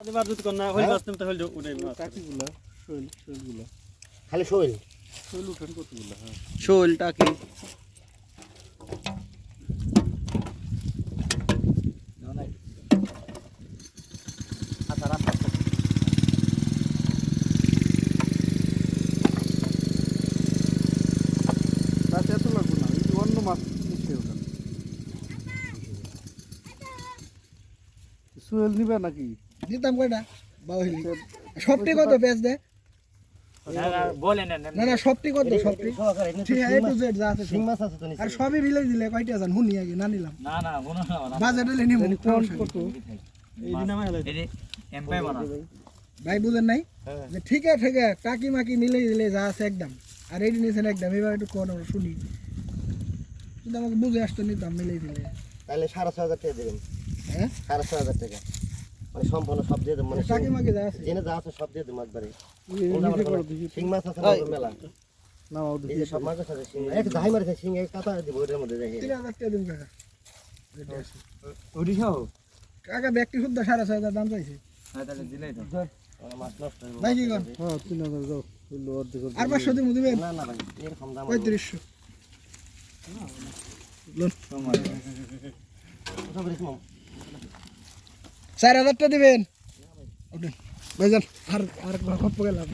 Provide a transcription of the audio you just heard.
এবার যদি কোন না হইল বাস তুমি তো হইল উড়াই মাছ টাকিগুলা শৈলগুলা খালি শৈল শৈল উঠান কতগুলা হ্যাঁ শোল টাকি তাতে এত লাগবে না এই অন্য মাছ নিচ্ছে ওখানে শৈল নিবে নাকি দিতাম কয়টা বাউলি সবটি কত বেচ দে বলেন না না সবটি কত সবটি ঠিক আছে A to Z যা আছে শিং মাছ আছে তো আর সবই মিলে দিলে কয়টা জান হুনি আগে না নিলাম না না মনে না বাজেট হলে নিমু কত এই দিন আমার এই এমপাই বানা ভাই বুঝেন নাই যে ঠিক আছে টাকি মাকি মিলে দিলে যা আছে একদম আর এই নিছেন একদম এবার একটু কোন শুনি যদি আমাকে বুঝে আসতো নিতাম মিলে দিলে তাহলে 6,500 টাকা দেবেন হ্যাঁ 6,500 টাকা মানে সম্পূর্ণ সব দিয়ে দেবেন মানে টাকি মাকি যা আছে জেনে যা আছে সব দিয়ে দেবেন একবারে নিজে করে দিছি শিং মাছ আছে না মেলা না ও এই যে সব মাছ আছে শিং এক ধাই মারছে শিং এক কাটা দিব ওটার মধ্যে দেখে 3000 টাকা দিন কাকা ওডি খাও কাকা ব্যক্তি শুদ্ধ 6,500 দাম চাইছে হ্যাঁ তাহলে দিলাই দাও মাছ নষ্ট হইব ভাই কি কোন হ্যাঁ 3000 যাও হইলো অর্ধেক আর 500 দিমু দিবেন না না ভাই এরকম দাম 3500 সব রেখে 4000 টাকা দিবেন ওঠেন ভাইজান আর খপ্প গেলাম